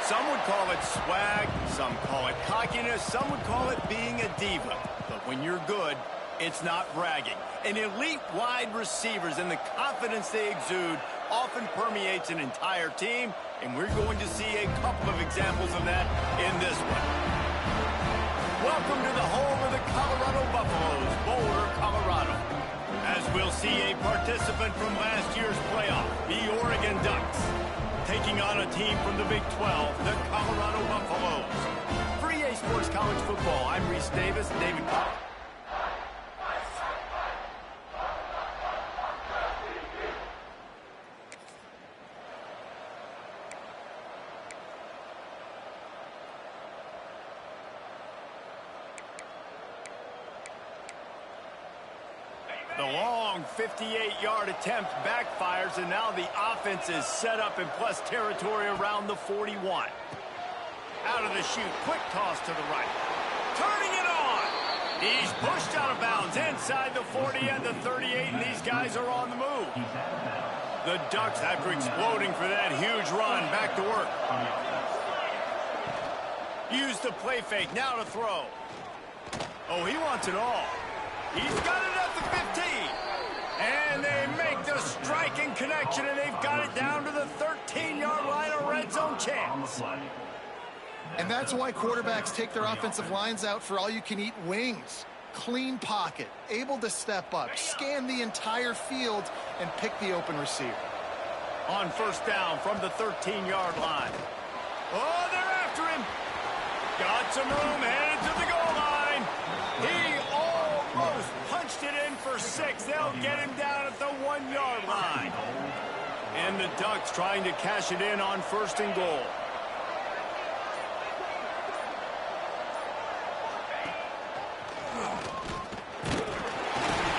Some would call it swag, some call it cockiness, some would call it being a diva. But when you're good, it's not bragging. And elite wide receivers and the confidence they exude often permeates an entire team, and we're going to see a couple of examples of that in this one. Welcome to the home of the Colorado Buffaloes, Boulder, Colorado. As we'll see a participant from last year's playoff, the Oregon Ducks, taking on a team from the Big 12, the Colorado Buffaloes. For EA Sports College Football, I'm Reese Davis, David Cobb. The long 58-yard attempt backfires, and now the offense is set up in plus territory around the 41. Out of the chute, quick toss to the right. Turning it on. He's pushed out of bounds inside the 40 and the 38, and these guys are on the move. The Ducks, after exploding for that huge run, back to work. Use the play fake, now to throw. Oh, he wants it all. He's got it at the 15. And they make the striking connection, and they've got it down to the 13-yard line, a red zone chance. And that's why quarterbacks take their offensive lines out for all-you-can-eat wings. Clean pocket, able to step up, scan the entire field, and pick the open receiver. On first down from the 13-yard line. Oh, they're after him. Got some room, headed to the goal line. He almost punched it in for 6. They'll get him down at the 1-yard line. And the Ducks trying to cash it in on first and goal.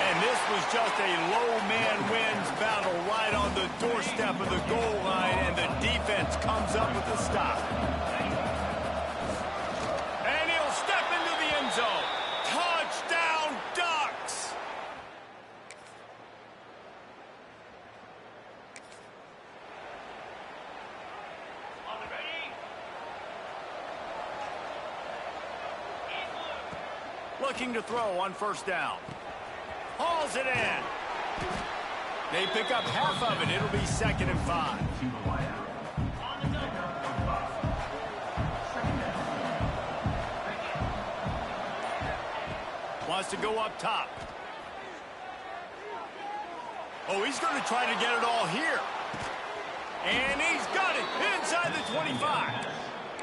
And this was just a low man wins battle right on the doorstep of the goal line, and the defense comes up with the stop. And he'll step into the end zone. Touchdown, Ducks! Looking to throw on first down. Hauls it in. They pick up half of it. It'll be 2nd and 5. Wants to go up top. Oh, he's going to try to get it all here. And he's got it inside the 25.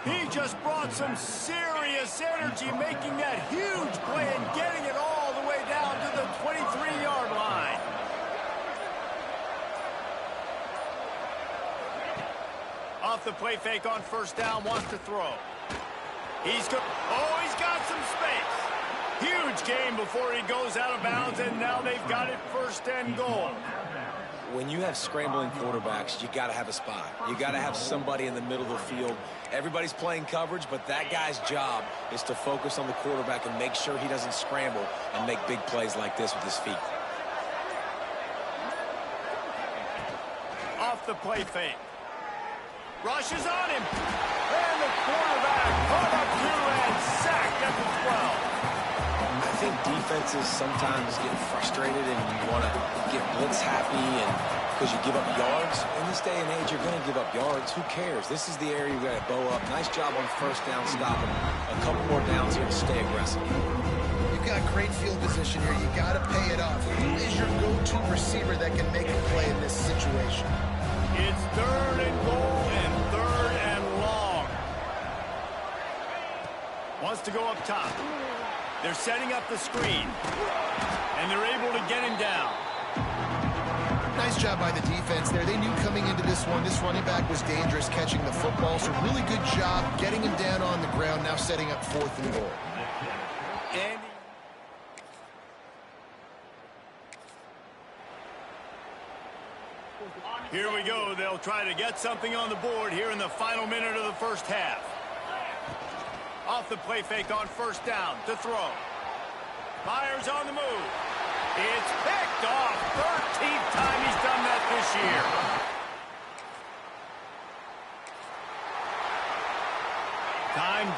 He just brought some serious energy, making that huge play and getting it all the way down to the 23-yard line. Off the play fake on first down, wants to throw. He's got some space. Huge gain before he goes out of bounds, and now they've got it 1st and goal. When you have scrambling quarterbacks, you got to have a spot. You got to have somebody in the middle of the field. Everybody's playing coverage, but that guy's job is to focus on the quarterback and make sure he doesn't scramble and make big plays like this with his feet. Off the play fake. Rushes on him. And the quarterback caught up to and sacked at the 12. I think defenses sometimes get frustrated and you want to get blitz happy and because you give up yards. In this day and age, you're going to give up yards. Who cares? This is the area you got to bow up. Nice job on first down, stopping a couple more downs here to stay aggressive. You've got great field position here. You got to pay it off. Who is your go-to receiver that can make a play in this situation? It's 3rd and goal and 3rd and long. Wants to go up top. They're setting up the screen. And they're able to get him down. Nice job by the defense there. They knew coming into this one, this running back was dangerous catching the football. So really good job getting him down on the ground, now setting up 4th and goal. And here we go. They'll try to get something on the board here in the final minute of the first half. Off the play fake on first down to throw. Myers on the move. It's picked off. 13th time he's done that this year.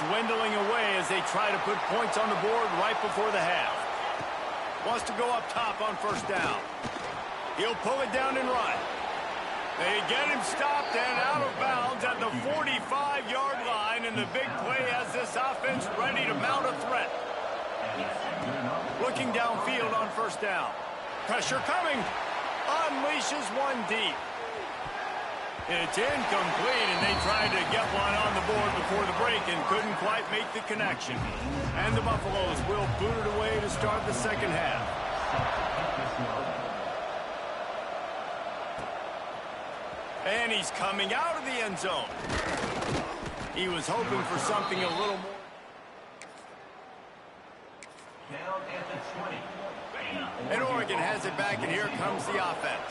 dwindling away as they try to put points on the board right before the half. Wants to go up top on first down. He'll pull it down and run. They get him stopped and out of bounds at the 45-yard line, and the big play has this offense ready to mount a threat. Looking downfield on first down. Pressure coming. Unleashes one deep. It's incomplete, and they tried to get one on the board before the break and couldn't quite make the connection. And the Buffaloes will boot it away to start the second half. And he's coming out of the end zone. He was hoping for something a little more. Down at the 20. And Oregon has it back, and here comes the offense.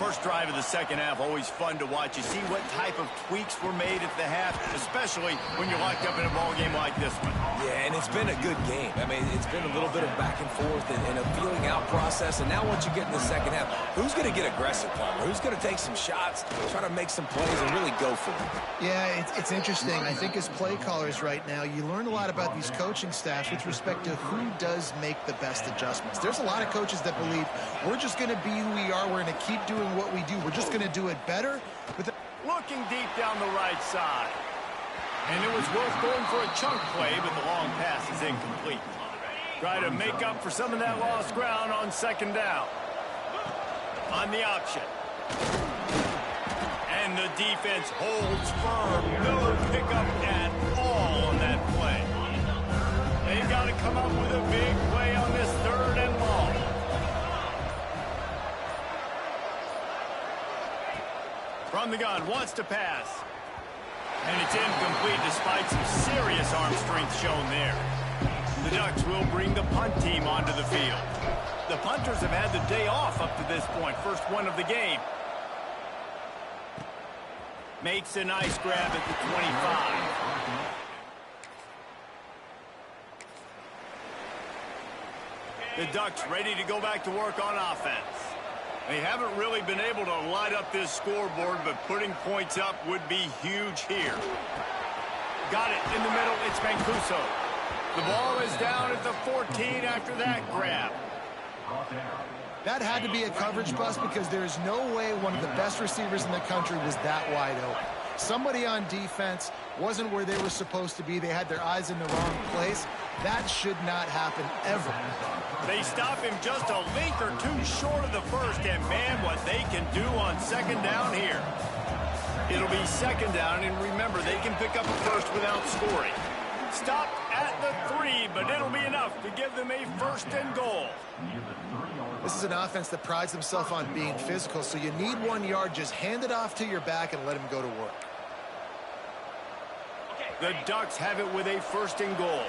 First drive of the second half, always fun to watch. You see what type of tweaks were made at the half, especially when you're locked up in a ball game like this one. Yeah, and it's been a good game. I mean, it's been a little bit of back and forth and a feeling out process. And now once you get in the second half, who's going to get aggressive, Palmer? Who's going to take some shots, try to make some plays, and really go for it? Yeah, it's interesting. I think as play callers right now, you learn a lot about these coaching staffs with respect to who does make the best adjustments. There's a lot of coaches that believe we're just going to be who we are. We're going to keep doing what we do. We're just going to do it better. Looking deep down the right side. And it was worth going for a chunk play, but the long pass is incomplete. Try to make up for some of that lost ground on second down. On the option. And the defense holds firm. No pickup at all on that play. They've got to come up with a big play on this third and long. From the gun, wants to pass. And it's incomplete despite some serious arm strength shown there. The Ducks will bring the punt team onto the field. The punters have had the day off up to this point. First one of the game. Makes a nice grab at the 25. The Ducks ready to go back to work on offense. They haven't really been able to light up this scoreboard, but putting points up would be huge here. Got it in the middle. It's Mancuso. The ball is down at the 14 after that grab. That had to be a coverage bust because there is no way one of the best receivers in the country was that wide open. Somebody on defense wasn't where they were supposed to be. They had their eyes in the wrong place. That should not happen ever. They stop him just a link or two short of the first, and man, what they can do on second down here. It'll be second down, and remember, they can pick up a first without scoring. Stopped at the 3, but it'll be enough to give them a first and goal. This is an offense that prides themselves on being physical, so you need 1 yard. Just hand it off to your back and let him go to work. The Ducks have it with a first and goal.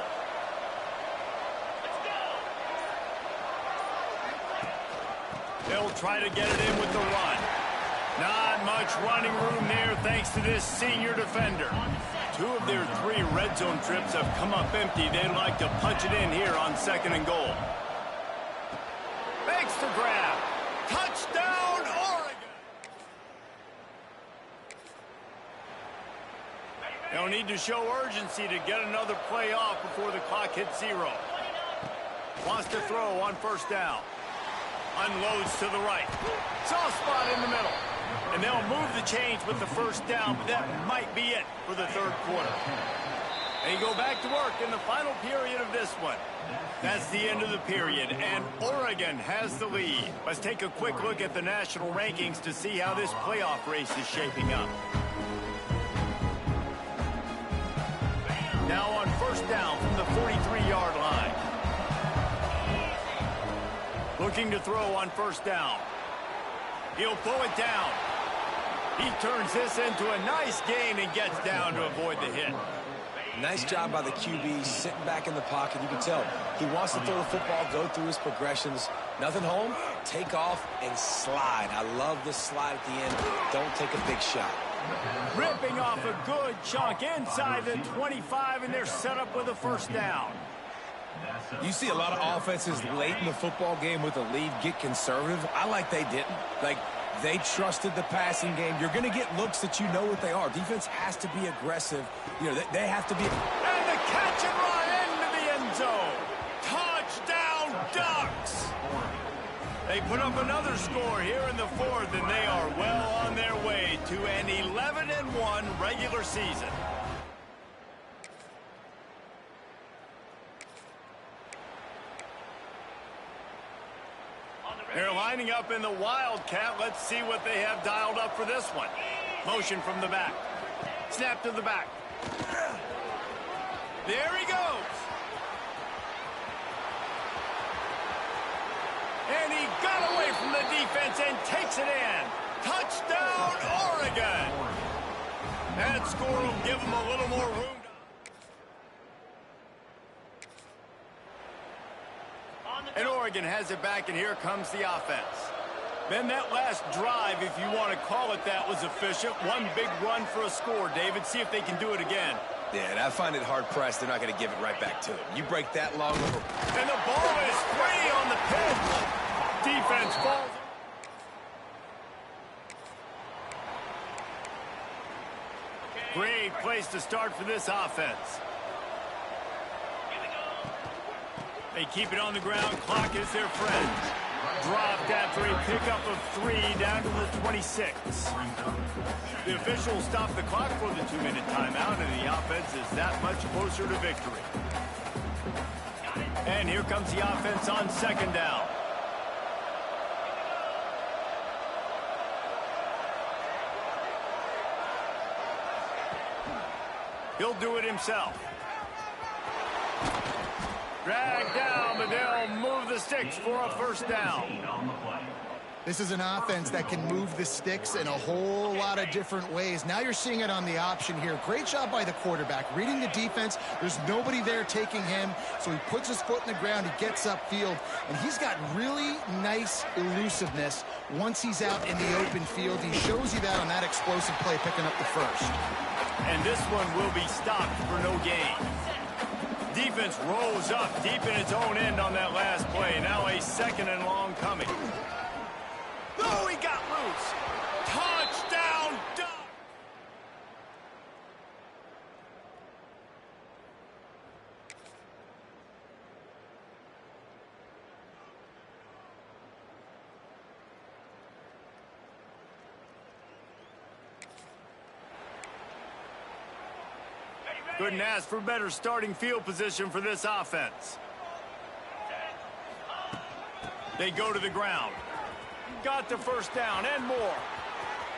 They'll try to get it in with the run. Not much running room there thanks to this senior defender. 2 of their 3 red zone trips have come up empty. They'd like to punch it in here on second and goal. Makes the grab. Touchdown, Oregon! They'll need to show urgency to get another play off before the clock hits 0. Wants to throw on first down. Unloads to the right. Soft spot in the middle. And they'll move the chains with the first down, but that might be it for the third quarter. They go back to work in the final period of this one. That's the end of the period, and Oregon has the lead. Let's take a quick look at the national rankings to see how this playoff race is shaping up. Now on first down from the 43-yard line. Looking to throw on first down. He'll pull it down. He turns this into a nice gain and gets down to avoid the hit. Nice job by the QB, sitting back in the pocket. You can tell he wants to throw the football, go through his progressions. Nothing home, take off, and slide. I love this slide at the end. Don't take a big shot. Ripping off a good chunk inside the 25, and they're set up with a first down. You see a lot of offenses late in the football game with a lead get conservative. I like they didn't. Like, they trusted the passing game. You're going to get looks that you know what they are. Defense has to be aggressive. You know, they have to be. And catch and run into the end zone. Touchdown, Ducks! They put up another score here in the fourth, and they are well on their way to an 11-1 regular season. They're lining up in the Wildcat. Let's see what they have dialed up for this one. Motion from the back. Snap to the back. There he goes. And he got away from the defense and takes it in. Touchdown, Oregon. That score will give them a little more room. And Oregon has it back, and here comes the offense. Then that last drive, if you want to call it that, was efficient. One big run for a score, David. See if they can do it again. Yeah, and I find it hard-pressed. They're not going to give it right back to him. You break that long over. And the ball is free on the pitch. Defense falls. Great place to start for this offense. They keep it on the ground. Clock is their friend. Dropped after a pickup of 3 down to the 26. The officials stop the clock for the 2-minute timeout, and the offense is that much closer to victory. And here comes the offense on second down. He'll do it himself. Drag down, but they'll move the sticks for a first down. This is an offense that can move the sticks in a whole lot of different ways. Now you're seeing it on the option here. Great job by the quarterback. Reading the defense, there's nobody there taking him, so he puts his foot in the ground, he gets upfield, and he's got really nice elusiveness once he's out in the open field. He shows you that on that explosive play, picking up the first. And this one will be stopped for no gain. Defense rolls up deep in its own end on that last play. Now a 2nd and long coming. Oh, he got loose. Touchdown, Duck! Couldn't ask for better starting field position for this offense. They go to the ground. Got the first down and more.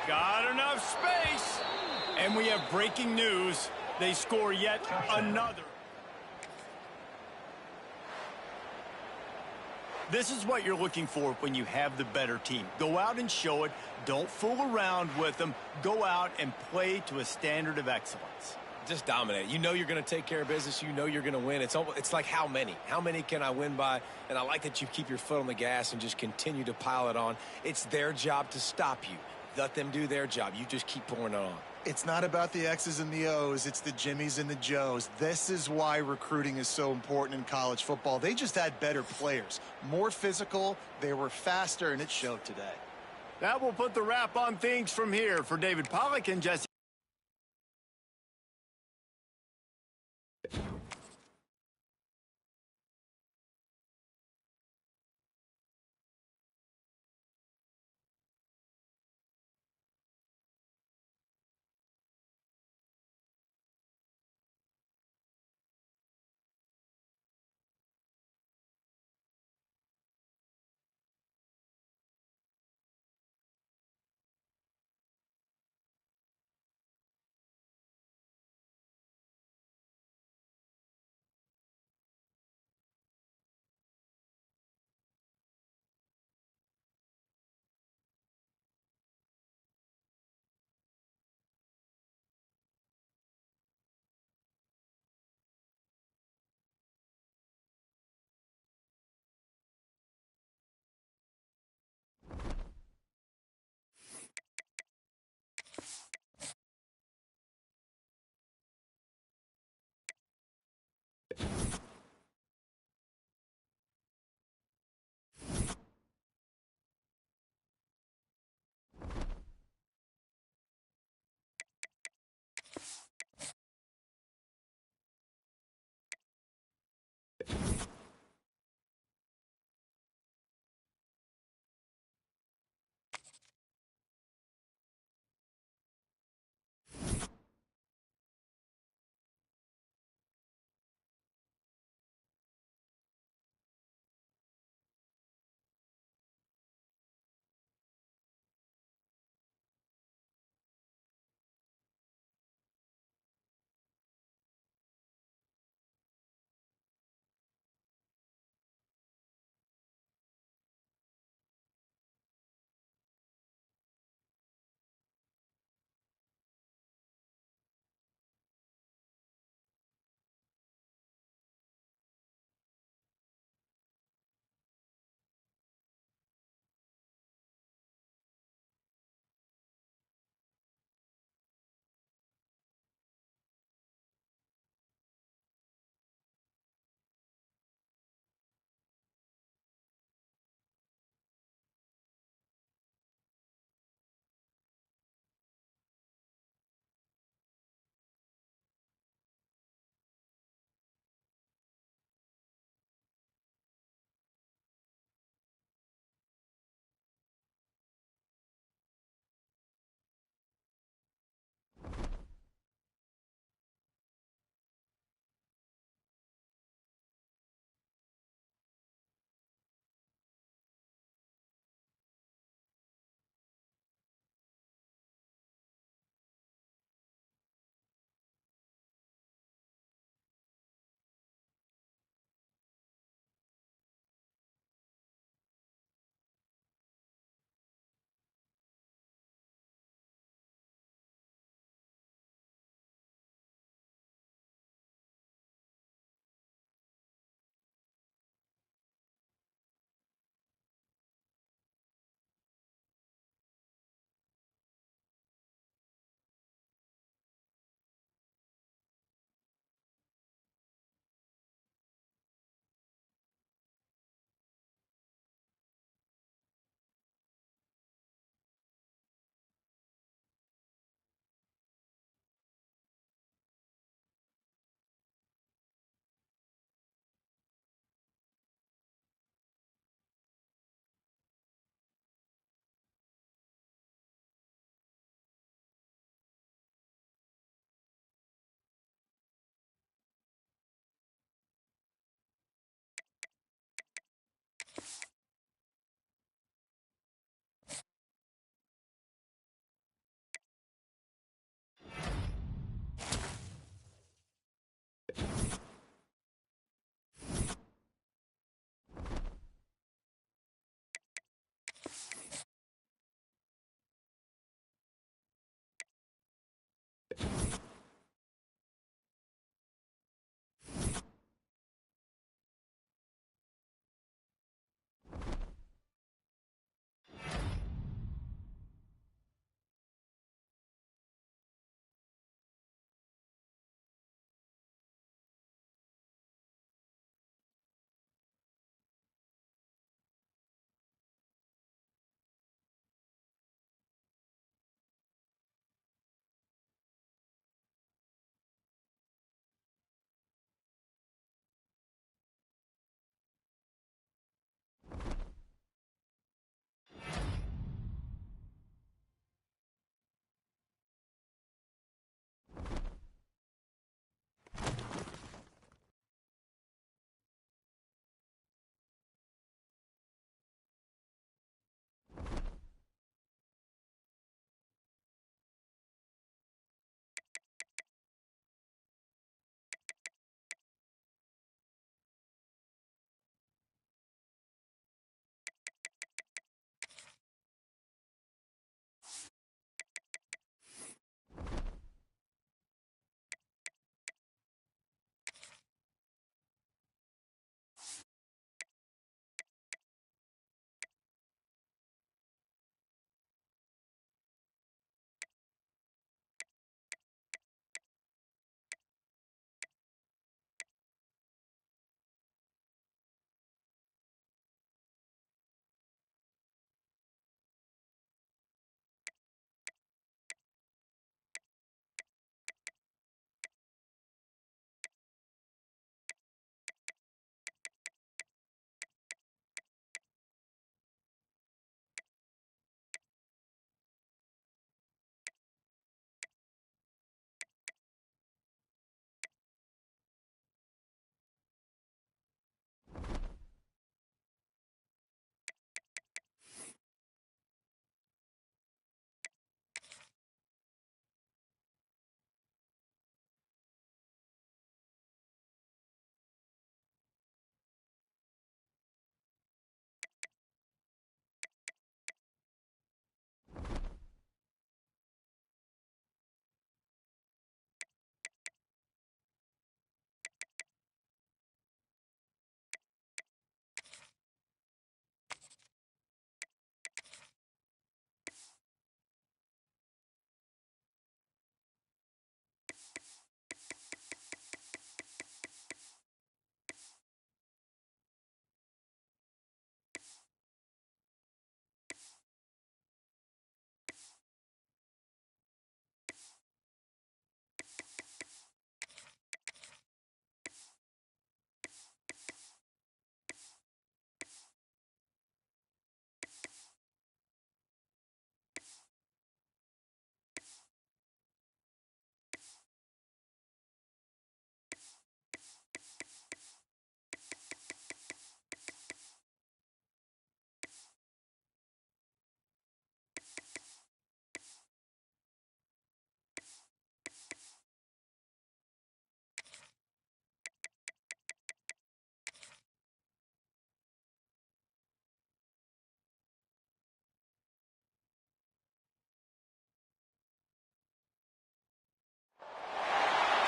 Got enough space. And we have breaking news. They score yet another. This is what you're looking for when you have the better team. Go out and show it. Don't fool around with them. Go out and play to a standard of excellence. Just dominate. You know you're going to take care of business. You know you're going to win. It's like how many? How many can I win by? And I like that you keep your foot on the gas and just continue to pile it on. It's their job to stop you. Let them do their job. You just keep pouring it on. It's not about the X's and the O's. It's the Jimmies and the Joes. This is why recruiting is so important in college football. They just had better players, more physical. They were faster, and it showed today. That will put the wrap on things from here. For David Pollack and Jesse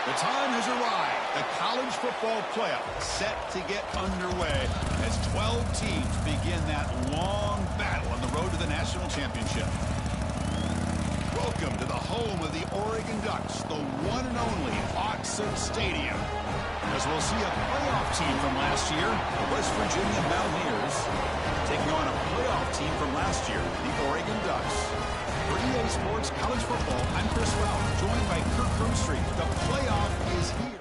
The time has arrived. The college football playoff set to get underway as 12 teams begin that long battle on the road to the national championship. Welcome to the home of the Oregon Ducks, the one and only Autzen Stadium. As we'll see a playoff team from last year, the West Virginia Mountaineers, taking on a playoff team from last year, the Oregon Ducks. For EA Sports College Football, I'm Chris Fowler, joined by Kirk Broomstreet. The playoff is here.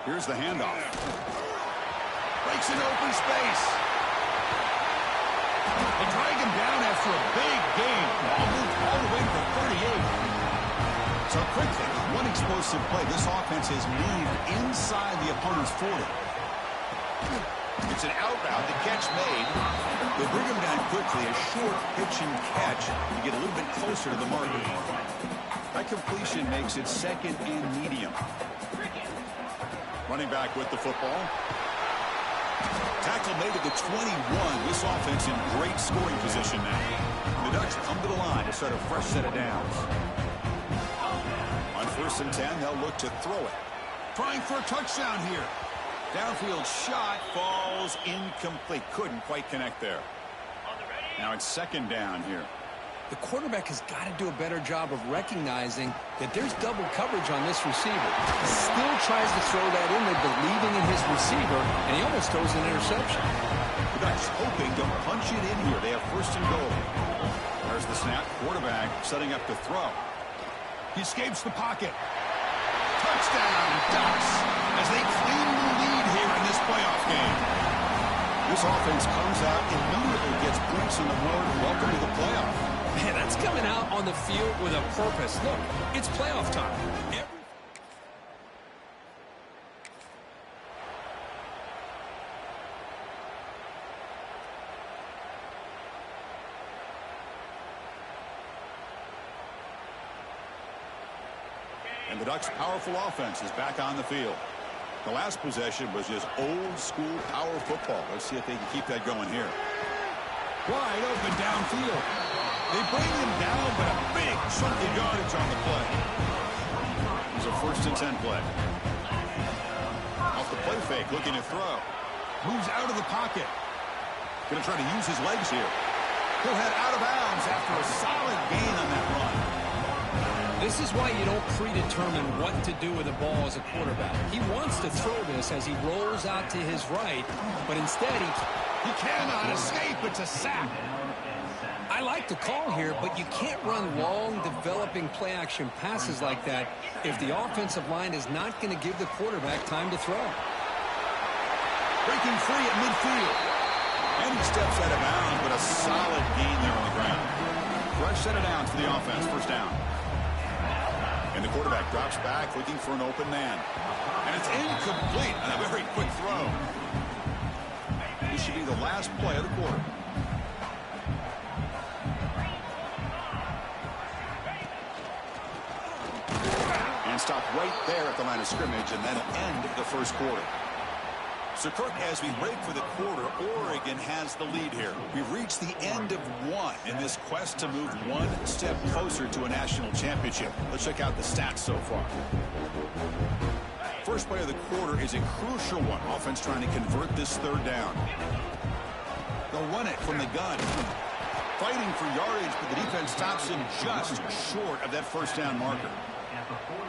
Here's the handoff. Breaks an open space. They drag him down after a big gain. Moved all the way to the 38. So quickly, one explosive play. This offense has moved inside the opponent's 40. It's an out route. The catch made. They bring him down quickly. A short pitch and catch to get a little bit closer to the marker. That completion makes it second and medium. Running back with the football. Tackle made at the 21. This offense in great scoring position now. The Ducks come to the line to start a fresh set of downs. On 1st and 10, they'll look to throw it. Trying for a touchdown here. Downfield shot falls incomplete. Couldn't quite connect there. Now it's 2nd down here. The quarterback has got to do a better job of recognizing that there's double coverage on this receiver. Still tries to throw that in there, believing in his receiver, and he almost throws an interception. The Ducks hoping to punch it in here. They have 1st and goal. There's the snap. Quarterback setting up to throw. He escapes the pocket. Touchdown, Ducks, as they claim the lead here in this playoff game. This offense comes out immediately, gets points on the board. Welcome to the playoff. Man, that's coming out on the field with a purpose. Look, it's playoff time. And the Ducks' powerful offense is back on the field. The last possession was just old-school power football. Let's see if they can keep that going here. Wide open downfield. They bring him down, but a big chunk of yardage on the play. It was a 1st and 10 play. Off the play fake, looking to throw. Moves out of the pocket. Going to try to use his legs here. He'll head out of bounds after a solid gain on that run. This is why you don't predetermine what to do with the ball as a quarterback. He wants to throw this as he rolls out to his right, but instead he cannot escape. It's a sack. I like the call here, but you can't run long, developing play-action passes like that if the offensive line is not going to give the quarterback time to throw. Breaking free at midfield. And he steps out of bounds, but a solid gain there on the ground. Fresh set of downs for the offense. 1st down. And the quarterback drops back, looking for an open man. And it's incomplete on a very quick throw. This should be the last play of the quarter. And stop right there at the line of scrimmage, and that'll end the 1st quarter. So, Kirk, as we break for the quarter, Oregon has the lead here. We've reached the end of one in this quest to move one step closer to a national championship. Let's check out the stats so far. First play of the quarter is a crucial one. Offense trying to convert this 3rd down. They'll run it from the gun. Fighting for yardage, but the defense stops him just short of that 1st down marker.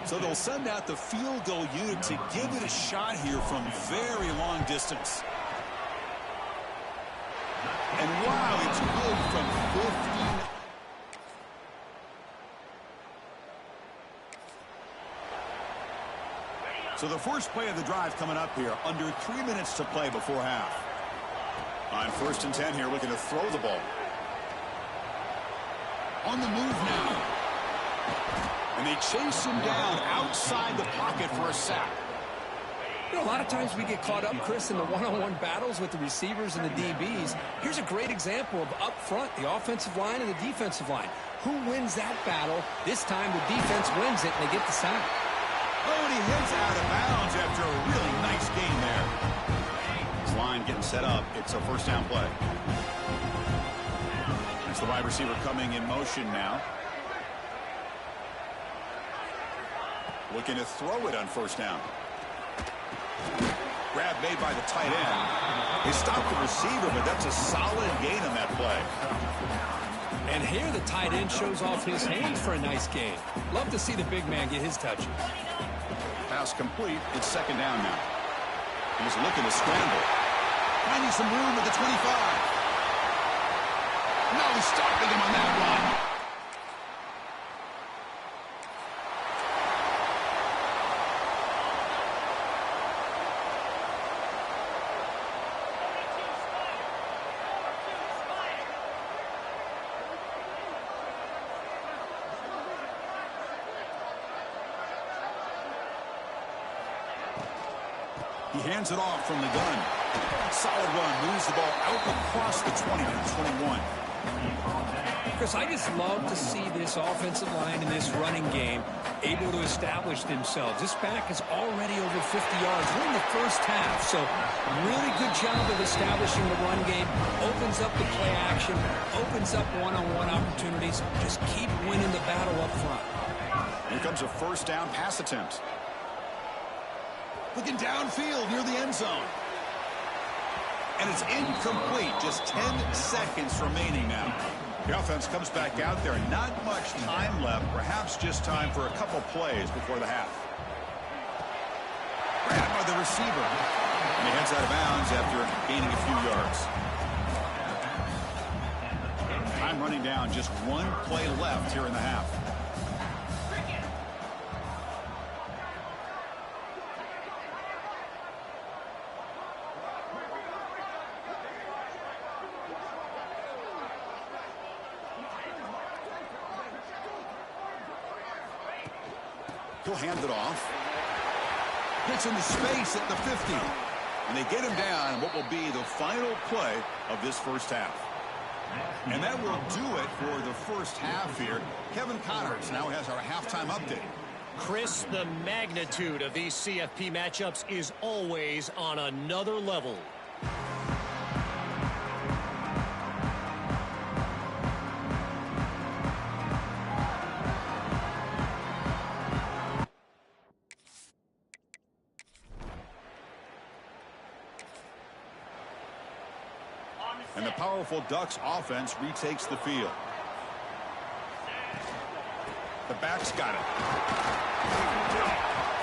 So they'll send out the field goal unit to give it a shot here from very long distance. And wow, it's good from 50. So the first play of the drive coming up here, under 3 minutes to play before half. On 1st and 10 here, looking to throw the ball. On the move now. And they chase him down outside the pocket for a sack. You know, a lot of times we get caught up, Chris, in the one-on-one battles with the receivers and the DBs. Here's a great example of up front, the offensive line and the defensive line. Who wins that battle? This time the defense wins it, and they get the sack. Oh, and he hits out of bounds after a really nice gain there. This line getting set up. It's a 1st down play. It's the wide receiver coming in motion now. Looking to throw it on 1st down. Grab made by the tight end. They stopped the receiver, but that's a solid gain on that play. And here the tight end shows off his hands for a nice gain. Love to see the big man get his touches. Pass complete. It's 2nd down now. He's looking to scramble. Finding some room at the 25. No stopping him on that one. He hands it off from the gun. Solid run. Moves the ball out across the 20 to 21. Chris, I just love to see this offensive line in this running game able to establish themselves. This back is already over 50 yards. We're in the first half, so really good job of establishing the run game. Opens up the play action, opens up one-on-one opportunities. Just keep winning the battle up front. Here comes a first down pass attempt. Looking downfield near the end zone. And it's incomplete. Just 10 seconds remaining now. The offense comes back out there. Not much time left. Perhaps just time for a couple plays before the half. Grabbed by the receiver. And he heads out of bounds after gaining a few yards. Time running down. Just one play left here in the half. He'll hand it off. Gets into space at the 50. And they get him down in what will be the final play of this first half. And that will do it for the first half here. Kevin Connors now has our halftime update. Chris, the magnitude of these CFP matchups is always on another level. And the powerful Ducks offense retakes the field. The back's got it.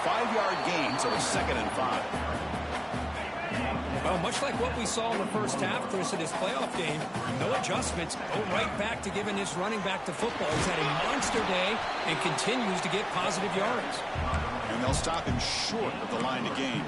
5-yard gain, so it's 2nd and 5. Well, much like what we saw in the first half, Chris, of this playoff game, no adjustments. Go right back to giving this running back to football. He's had a monster day and continues to get positive yards. And they'll stop him short of the line to gain.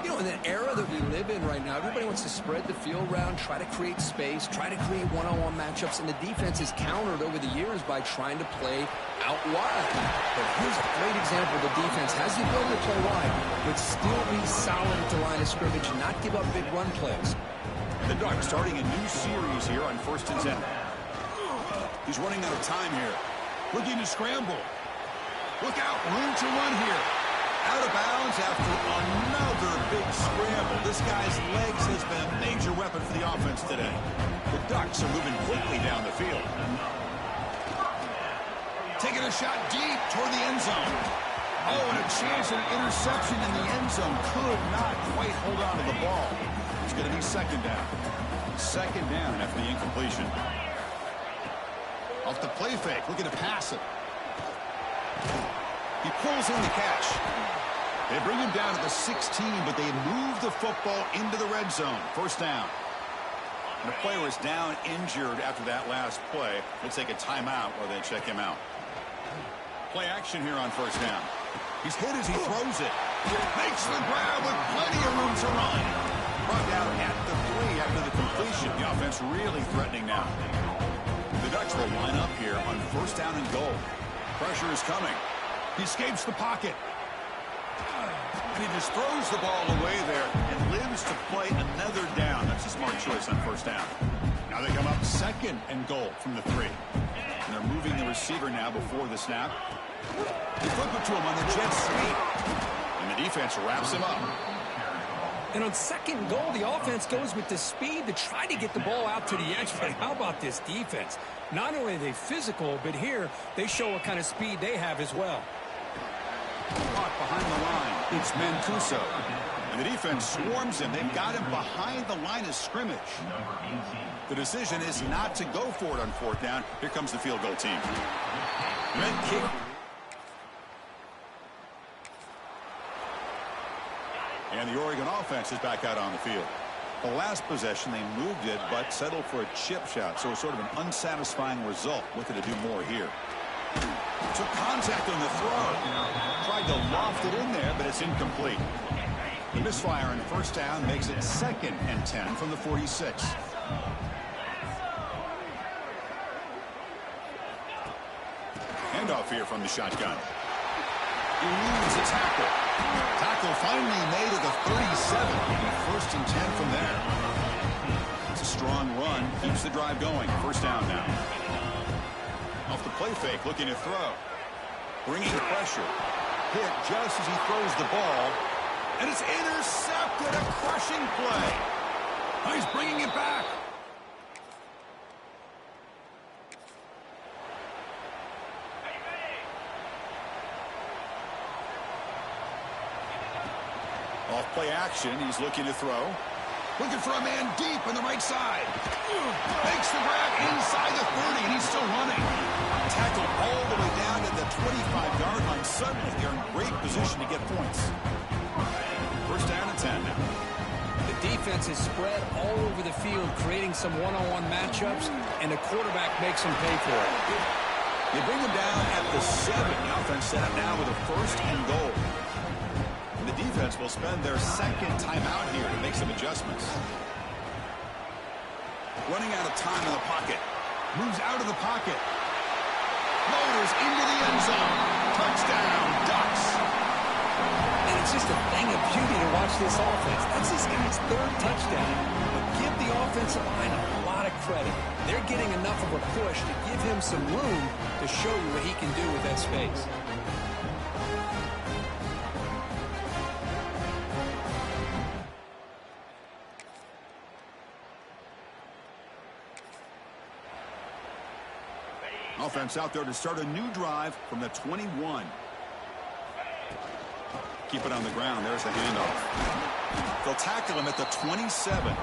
You know, in the era that we live in right now, everybody wants to spread the field around, try to create space, try to create one-on-one matchups, and the defense is countered over the years by trying to play out wide. But here's a great example. The defense has the ability to play wide, but still be solid at the line of scrimmage and not give up big run plays. The Ducks starting a new series here on 1st and 10. He's running out of time here. Looking to scramble. Look out, room to run here. Out of bounds after another big scramble. This guy's legs has been a major weapon for the offense today. The Ducks are moving quickly down the field. Taking a shot deep toward the end zone. Oh, and a chance at an interception in the end zone. Could not quite hold on to the ball. It's going to be 2nd down. 2nd down after the incompletion. Off the play fake, looking to pass it. He pulls in the catch. They bring him down to the 16, but they move the football into the red zone. 1st down. And the player is down injured after that last play. They'll take a timeout while they check him out. Play action here on 1st down. He's hit as he throws it. Makes the grab with plenty of room to run. Brought down at the 3 after the completion. The offense really threatening now. The Ducks will line up here on 1st down and goal. Pressure is coming. He escapes the pocket. And he just throws the ball away there and lives to play another down. That's a smart choice on 1st down. Now they come up 2nd and goal from the 3. And they're moving the receiver now before the snap. They flip it to him on the jet sweep. And the defense wraps him up. And on 2nd goal, the offense goes with the speed to try to get the ball out to the edge. But how about this defense? Not only are they physical, but here they show what kind of speed they have as well. Caught behind the line. It's Mancuso. And the defense swarms him. They've got him behind the line of scrimmage. The decision is not to go for it on 4th down. Here comes the field goal team. Red kick. And the Oregon offense is back out on the field. The last possession, they moved it, but settled for a chip shot. So it's sort of an unsatisfying result. Looking to do more here. Took contact on the throw. Tried to loft it in there, but it's incomplete. The misfire on 1st down makes it 2nd and 10 from the 46. Handoff here from the shotgun. Eludes a tackle. Tackle finally made at the 37. First and 10 from there. It's a strong run. Keeps the drive going. First down now. Off the play fake, looking to throw. Bringing pressure. Hit just as he throws the ball. And it's intercepted. A crushing play. Oh, he's bringing it back. Off play action, he's looking to throw. Looking for a man deep on the right side. Makes the grab inside the 30, and he's still running. Tackled all the way down to the 25-yard line. Suddenly, they're in great position to get points. First down and 10 now. The defense is spread all over the field, creating some one-on-one matchups, and the quarterback makes them pay for it. They bring him down at the 7. The offense set up now with a first and goal. The defense will spend their second timeout here to make some adjustments. Running out of time in the pocket. Moves out of the pocket. Motors into the end zone. Touchdown, Ducks. And it's just a thing of beauty to watch this offense. That's this guy's third touchdown. But give the offensive line a lot of credit. They're getting enough of a push to give him some room to show you what he can do with that space. Offense out there to start a new drive from the 21. Keep it on the ground. There's the handoff. They'll tackle him at the 27.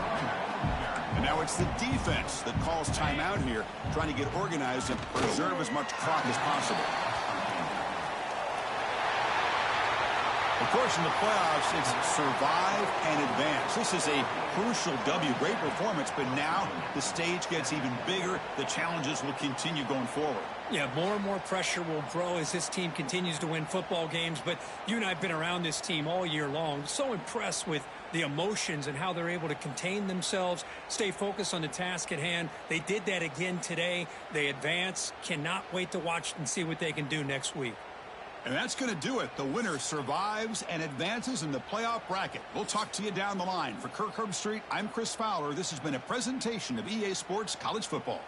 And now it's the defense that calls timeout here, trying to get organized and preserve as much clock as possible. Of course, in the playoffs, it's survive and advance. This is a crucial W. Great performance, but now the stage gets even bigger. The challenges will continue going forward. Yeah, more and more pressure will grow as this team continues to win football games. But you and I have been around this team all year long. So impressed with the emotions and how they're able to contain themselves, stay focused on the task at hand. They did that again today. They advance. Cannot wait to watch and see what they can do next week. And that's going to do it. The winner survives and advances in the playoff bracket. We'll talk to you down the line. For Kirk Herbstreit, I'm Chris Fowler. This has been a presentation of EA Sports College Football.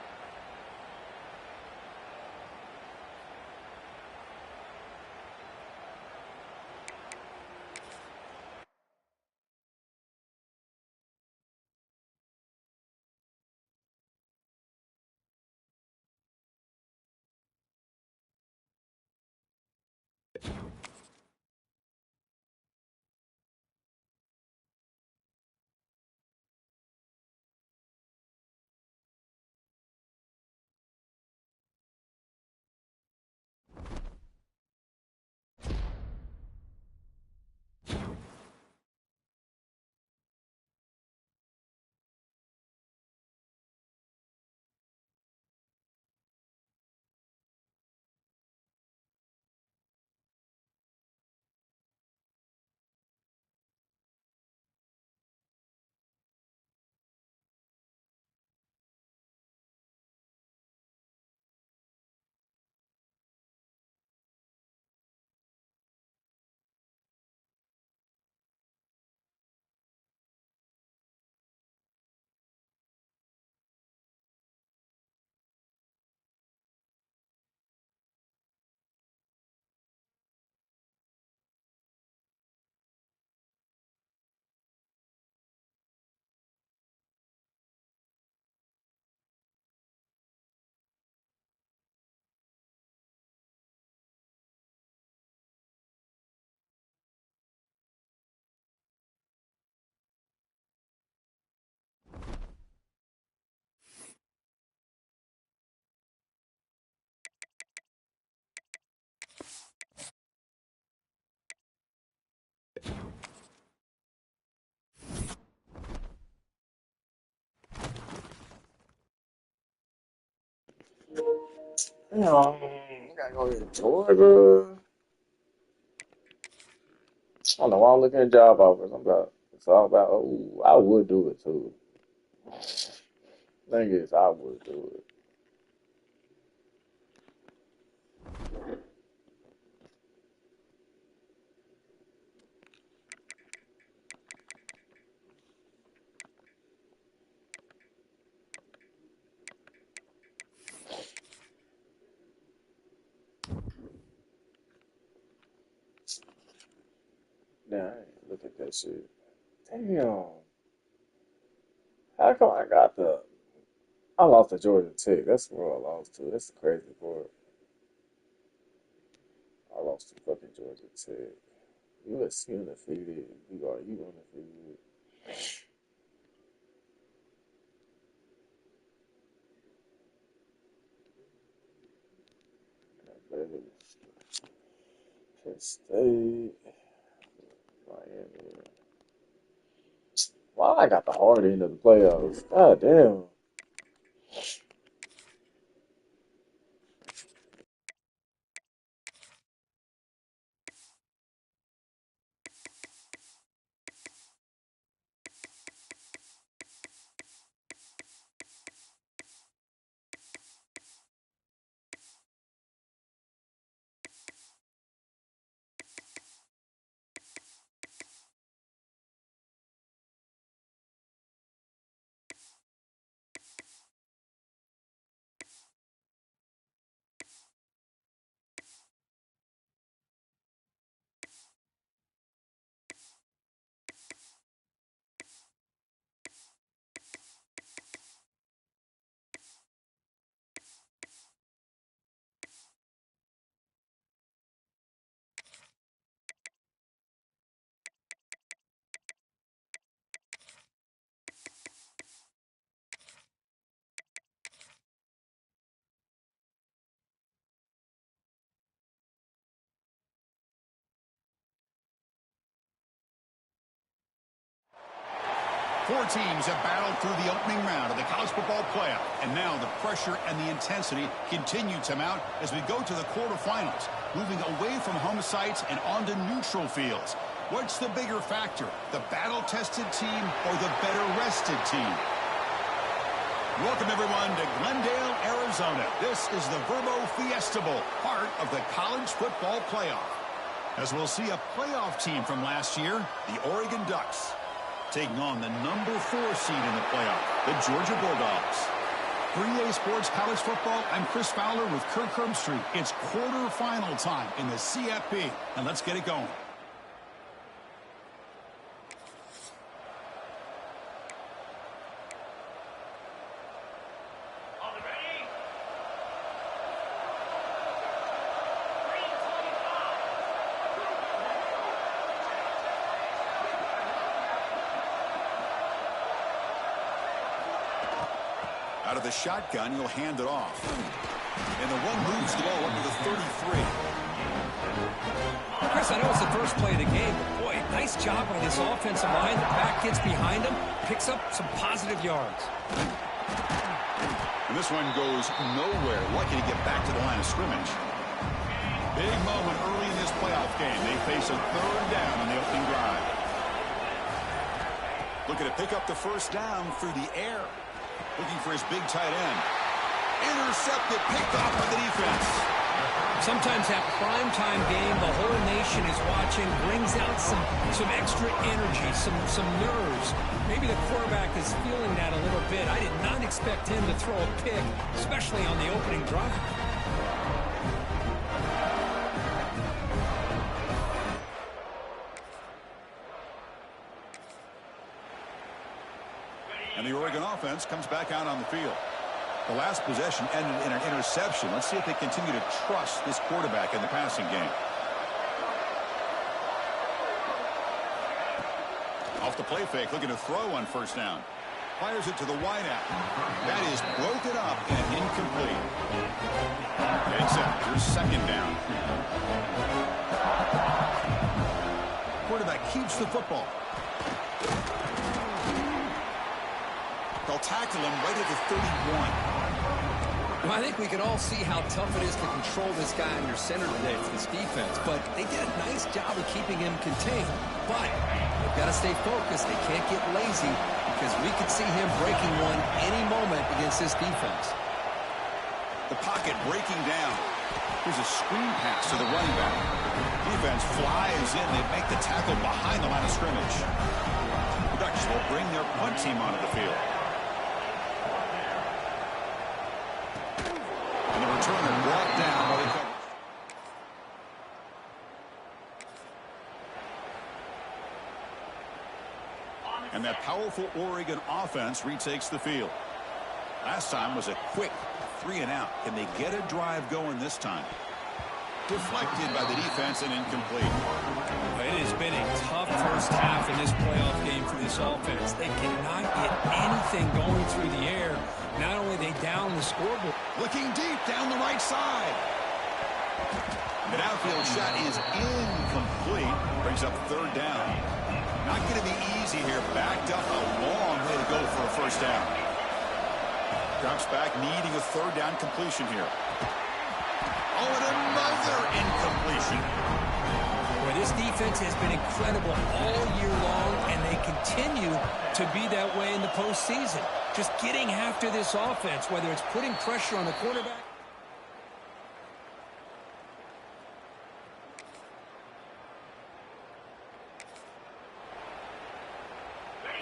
Damn, gotta go to Georgia. I don't know why I'm looking at job offers. It's all about, oh, I would do it too. Thing is, I would do it. Damn, I ain't look at that shit. Damn. How come I lost to Georgia Tech. That's where I lost to. That's the crazy part. I lost to fucking Georgia Tech. USC undefeated. BYU undefeated. Penn State. Miami. Wow, I got the hard end of the playoffs. God damn. Four teams have battled through the opening round of the college football playoff. And now the pressure and the intensity continue to mount as we go to the quarterfinals, moving away from home sites and onto neutral fields. What's the bigger factor, the battle-tested team or the better-rested team? Welcome, everyone, to Glendale, Arizona. This is the Verbo Fiesta Bowl, part of the college football playoff. As we'll see a playoff team from last year, the Oregon Ducks, taking on the number 4 seed in the playoff, the Georgia Bulldogs. For EA Sports College Football, I'm Chris Fowler with Kirk Herbstreit. It's quarterfinal time in the CFB, and let's get it going. Out of the shotgun, he'll hand it off. And the one moves the ball up to the 33. Chris, I know it's the first play of the game, but boy, nice job by this offensive line. The back gets behind him, picks up some positive yards. And this one goes nowhere. Lucky to get back to the line of scrimmage. Big moment early in this playoff game. They face a third down on the opening drive. Looking to pick up the first down through the air. Looking for his big tight end. Intercepted, picked off by the defense. Sometimes that primetime game, the whole nation is watching, brings out some extra energy, some nerves. Maybe the quarterback is feeling that a little bit. I did not expect him to throw a pick, especially on the opening drive. And the Oregon offense comes back out on the field. The last possession ended in an interception. Let's see if they continue to trust this quarterback in the passing game. Off the play fake, looking to throw on first down. Fires it to the wideout. That is broken up and incomplete. Takes it. Here's second down. Quarterback keeps the football. They'll tackle him right at the 31. Well, I think we can all see how tough it is to control this guy under center today for this defense, but they did a nice job of keeping him contained. But they've got to stay focused. They can't get lazy because we could see him breaking one any moment against this defense. The pocket breaking down. Here's a screen pass to the running back. Defense flies in. They make the tackle behind the line of scrimmage. The Ducks will bring their punt team onto the field. And the returner brought down by the coverage. And that powerful Oregon offense retakes the field. Last time was a quick 3-and-out. Can they get a drive going this time? Deflected by the defense and incomplete. It has been a tough first half in this playoff game for this offense. They cannot get anything going through the air. Not only are they down the scoreboard. Looking deep down the right side. The outfield shot is incomplete. Brings up third down. Not going to be easy here. Backed up a long way to go for a first down. Drops back, needing a third down completion here. Oh, and another incompletion. Boy, this defense has been incredible all year long, and they continue to be that way in the postseason. Just getting after this offense, whether it's putting pressure on the quarterback.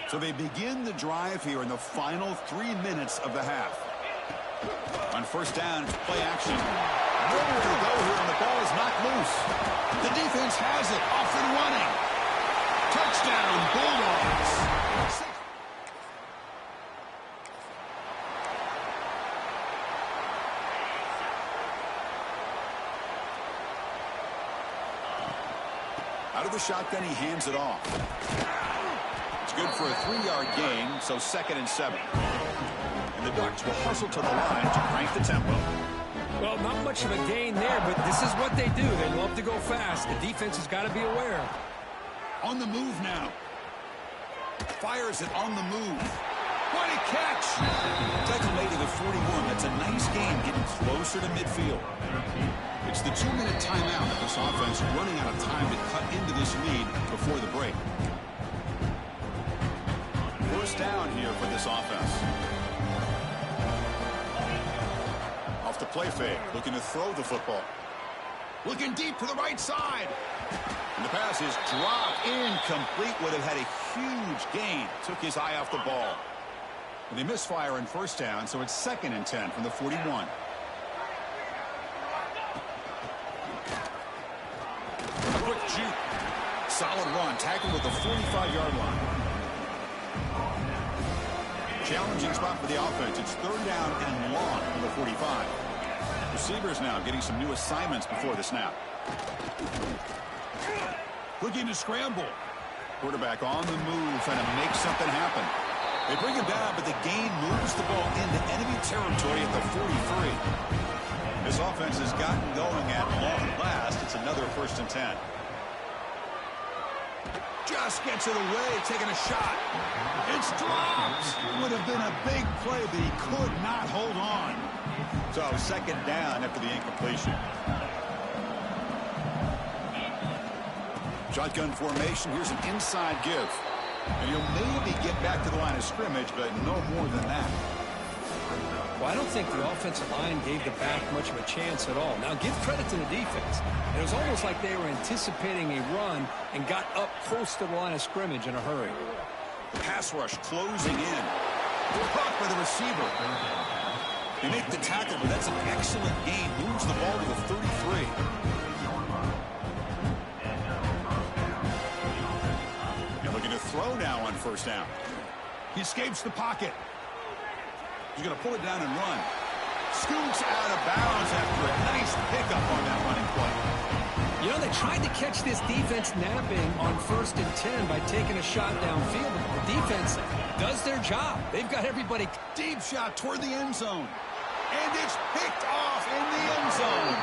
So they begin the drive here in the final 3 minutes of the half. On first down, it's play action. Nowhere to go here, and the ball is knocked loose. The defense has it, off and running. Touchdown, Bulldogs. Out of the shotgun, he hands it off. It's good for a 3-yard gain, so 2nd and 7. And the Ducks will hustle to the line to crank the tempo. Well, not much of a gain there, but this is what they do. They love to go fast. The defense has got to be aware. On the move now. Fires it on the move. What a catch! Tackle made to the 41. That's a nice gain, getting closer to midfield. It's the 2-minute timeout of this offense running out of time to cut into this lead before the break. First down here for this offense. Off the play fake, looking to throw the football. Looking deep to the right side. And the pass is dropped, incomplete. Would have had a huge gain. Took his eye off the ball. And they misfire in first down, so it's 2nd and 10 from the 41. A quick juke. Solid run, tackled at the 45-yard line. Challenging spot for the offense. It's 3rd down and long from the 45. Receivers now getting some new assignments before the snap. Looking to scramble. Quarterback on the move, trying to make something happen. They bring him down, but the gain moves the ball into enemy territory at the 43. This offense has gotten going at long last. It's another 1st and 10. Just gets it away, taking a shot. It's dropped. Would have been a big play, but he could not hold on. So 2nd down after the incompletion. Shotgun formation. Here's an inside give. And he'll maybe get back to the line of scrimmage, but no more than that. Well, I don't think the offensive line gave the back much of a chance at all. Now, give credit to the defense. It was almost like they were anticipating a run and got up close to the line of scrimmage in a hurry. Pass rush closing in. Caught by the receiver. They make the tackle, but that's an excellent gain. Moves the ball to the 33. And looking to throw now on first down. He escapes the pocket. He's going to pull it down and run. Scoots out of bounds after a nice pickup on that running play. You know, they tried to catch this defense napping on 1st and 10 by taking a shot downfield. But the defense does their job. They've got everybody. Deep shot toward the end zone. And it's picked off in the end zone.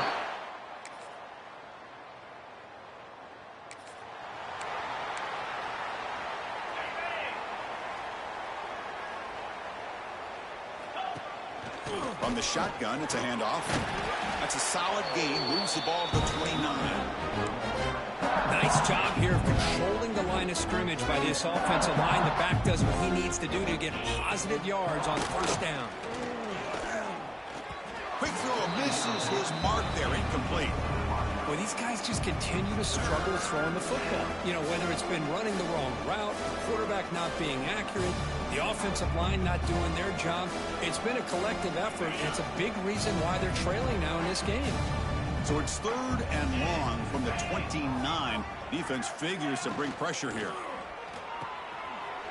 From the shotgun, it's a handoff. That's a solid gain. Moves the ball to the 29. Nice job here of controlling the line of scrimmage by this offensive line. The back does what he needs to do to get positive yards on first down. Quick throw misses his mark there. Incomplete. Well, these guys just continue to struggle throwing the football. You know, whether it's been running the wrong route, quarterback not being accurate, the offensive line not doing their job. It's been a collective effort, and it's a big reason why they're trailing now in this game. So it's 3rd and long from the 29. Defense figures to bring pressure here.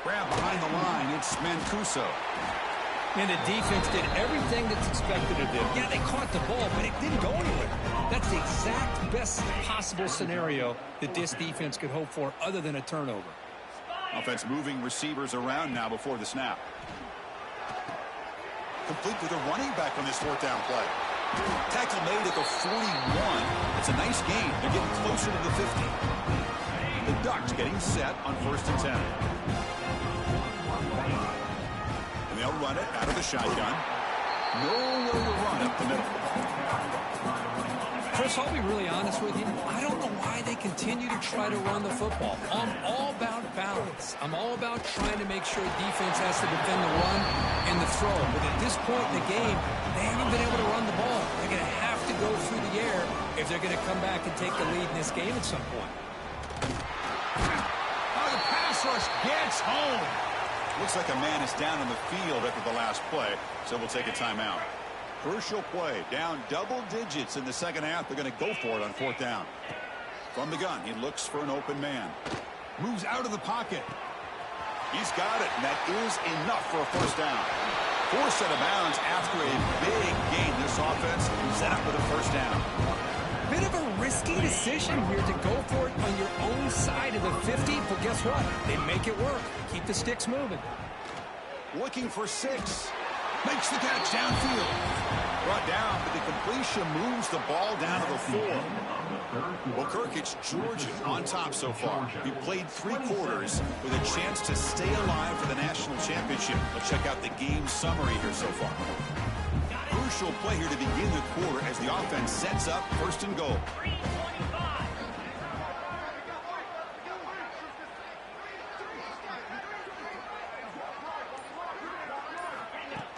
Grab behind the line. It's Mancuso. And the defense did everything that's expected of them. Yeah, they caught the ball, but it didn't go anywhere. That's the exact best possible scenario that this defense could hope for other than a turnover. Offense moving receivers around now before the snap. Complete to the running back on this fourth down play. Tackle made at the 41. It's a nice gain. They're getting closer to the 50. The Ducks getting set on 1st and 10. And they'll run it out of the shotgun. Nowhere to run up the middle. Chris, I'll be really honest with you. I don't know why they continue to try to run the football. I'm all about balance. I'm all about trying to make sure defense has to defend the run and the throw. But at this point in the game, they haven't been able to run the ball. They're going to have to go through the air if they're going to come back and take the lead in this game at some point. Oh, the pass rush gets home. Looks like a man is down on the field after the last play, so we'll take a timeout. Crucial play, down double digits in the second half. They're going to go for it on 4th down. From the gun, he looks for an open man. Moves out of the pocket. He's got it, and that is enough for a 1st down. Forced out of bounds after a big gain. This offense set up with a 1st down. Bit of a risky decision here to go for it on your own side of the 50, but guess what? They make it work. Keep the sticks moving. Looking for 6. Makes the catch downfield. Brought down, but the completion moves the ball down to the 4. Well, Kirk, it's Georgia on top so far. He played 3 quarters with a chance to stay alive for the national championship. Let's check out the game summary here so far. Crucial play here to begin the quarter as the offense sets up 1st and goal.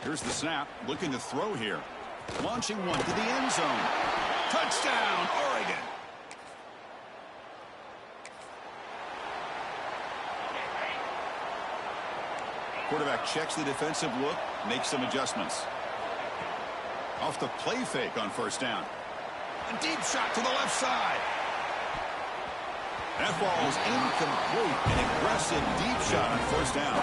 Here's the snap, looking to throw here. Launching one to the end zone. Touchdown, Oregon. Quarterback checks the defensive look, makes some adjustments. Off the play fake on 1st down. A deep shot to the left side. That ball is incomplete. An aggressive deep shot on 1st down.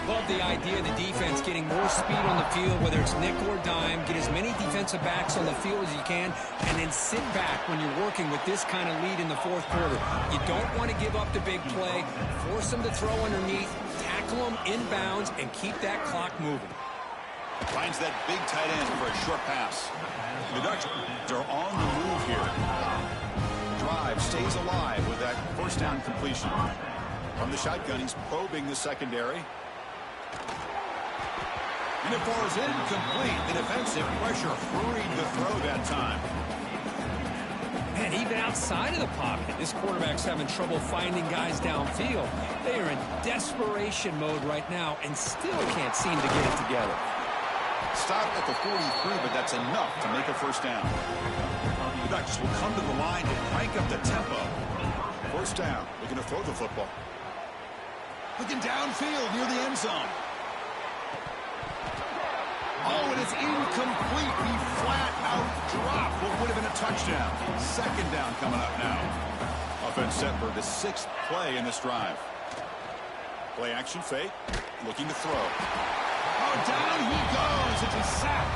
Love the idea of the defense getting more speed on the field, whether it's nickel or dime. Get as many defensive backs on the field as you can, and then sit back when you're working with this kind of lead in the 4th quarter. You don't want to give up the big play. Force them to throw underneath, tackle them inbounds, and keep that clock moving. Finds that big tight end for a short pass. The Ducks are on the move here. Drive stays alive with that 1st down completion. From the shotgun, he's probing the secondary. And it falls incomplete. The defensive pressure hurried the throw that time. And even outside of the pocket, this quarterback's having trouble finding guys downfield. They are in desperation mode right now and still can't seem to get it together. Stopped at the 43, but that's enough to make a 1st down. The Ducks will come to the line to crank up the tempo. 1st down, looking to throw the football. Looking downfield near the end zone. Oh, and it's incomplete. He flat out dropped what would have been a touchdown. 2nd down coming up now. Offense set for the 6th play in this drive. Play action fake. Looking to throw. Oh, down he goes. It's a sack.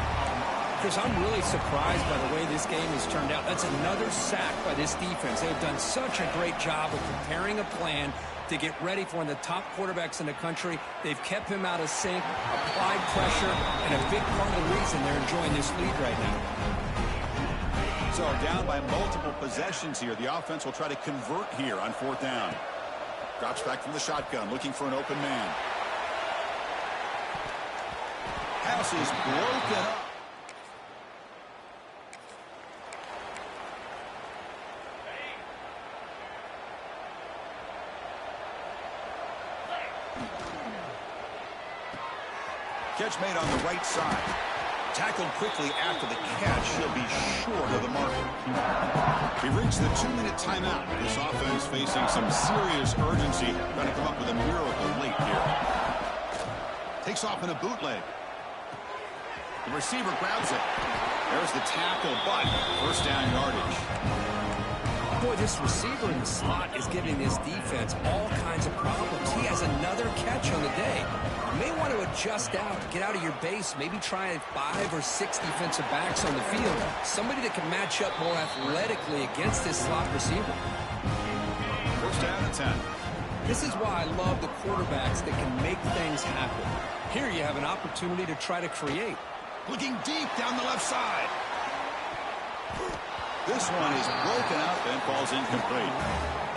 Chris, I'm really surprised by the way this game has turned out. That's another sack by this defense. They've done such a great job of preparing a plan to get ready for one of the top quarterbacks in the country. They've kept him out of sync, applied pressure, and a big part of the reason they're enjoying this lead right now. So down by multiple possessions here. The offense will try to convert here on 4th down. Drops back from the shotgun, looking for an open man. Pass is broken up. Catch made on the right side. Tackled quickly after the catch. He'll be short of the marker. We reached the 2-minute timeout. This offense facing some serious urgency. Trying to come up with a miracle late here. Takes off in a bootleg. The receiver grabs it. There's the tackle, but 1st down yardage. Boy, this receiver in the slot is giving this defense all kinds of problems. He has another catch on the day. You may want to adjust out to get out of your base, maybe try 5 or 6 defensive backs on the field, somebody that can match up more athletically against this slot receiver. First down and 10. This is why I love the quarterbacks that can make things happen. Here you have an opportunity to try to create. Looking deep down the left side. This one is broken up and falls incomplete.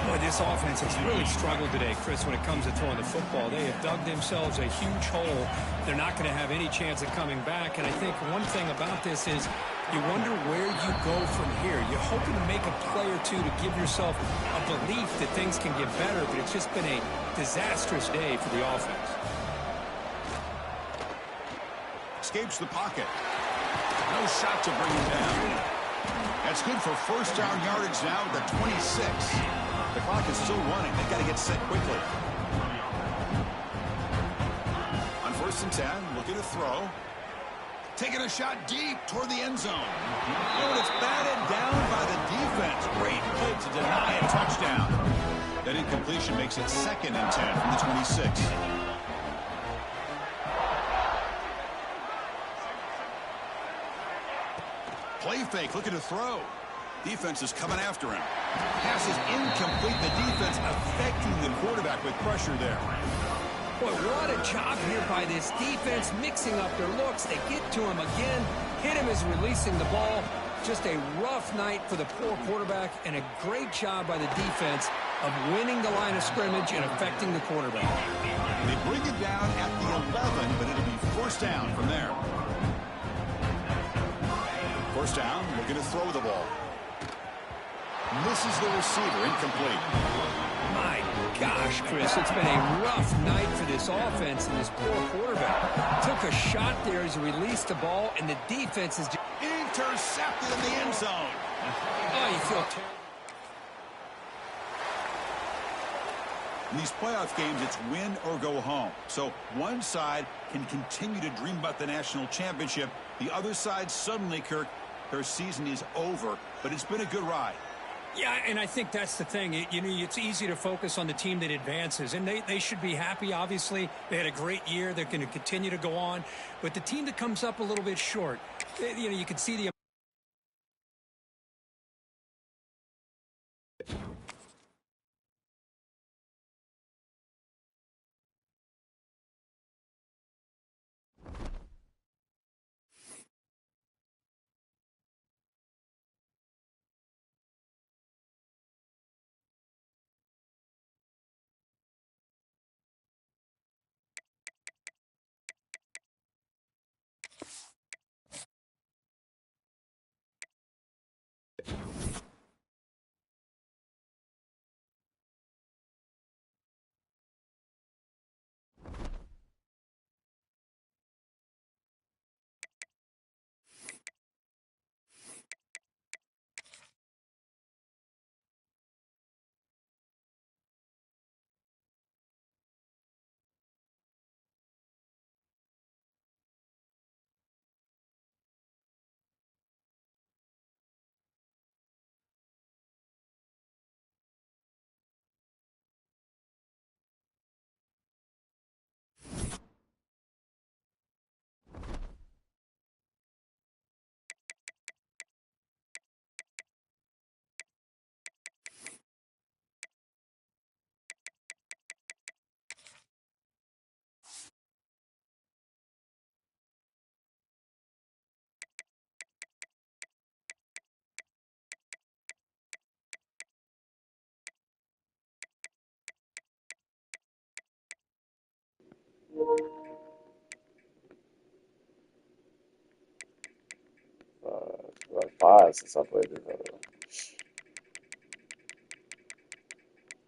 Boy, this offense has really struggled today, Chris, when it comes to throwing the football. They have dug themselves a huge hole. They're not going to have any chance of coming back. And I think one thing about this is you wonder where you go from here. You're hoping to make a play or two to give yourself a belief that things can get better, but it's just been a disastrous day for the offense. Escapes the pocket. No shot to bring him down. That's good for first down yardage now at the 26. The clock is still running. They've got to get set quickly. On first and 10, looking to throw. Taking a shot deep toward the end zone. Oh, and it's batted down by the defense. Great play to deny a touchdown. That incompletion makes it second and 10 from the 26. Play fake, looking to throw. Defense is coming after him. Pass is incomplete. The defense affecting the quarterback with pressure there. Boy, what a job here by this defense, mixing up their looks. They get to him again. Hit him as releasing the ball. Just a rough night for the poor quarterback, and a great job by the defense of winning the line of scrimmage and affecting the quarterback. They bring it down at the 11, but it'll be first down from there. First down, looking to throw the ball. Misses the receiver, incomplete. My gosh, Chris, it's been a rough night for this offense and this poor quarterback. Took a shot there as he released the ball, and the defense is just intercepted in the end zone. Oh, you feel terrible. In these playoff games, it's win or go home. So one side can continue to dream about the national championship. The other side, suddenly, Kirk, their season is over, but it's been a good ride. Yeah, and I think that's the thing. It's easy to focus on the team that advances, and they should be happy, obviously. They had a great year. They're going to continue to go on. But the team that comes up a little bit short, you can see the like 5 since I played this.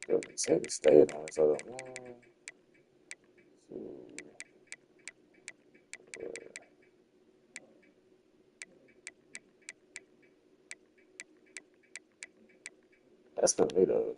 Kentucky State on this other 1, 2, 3. That's the lead of.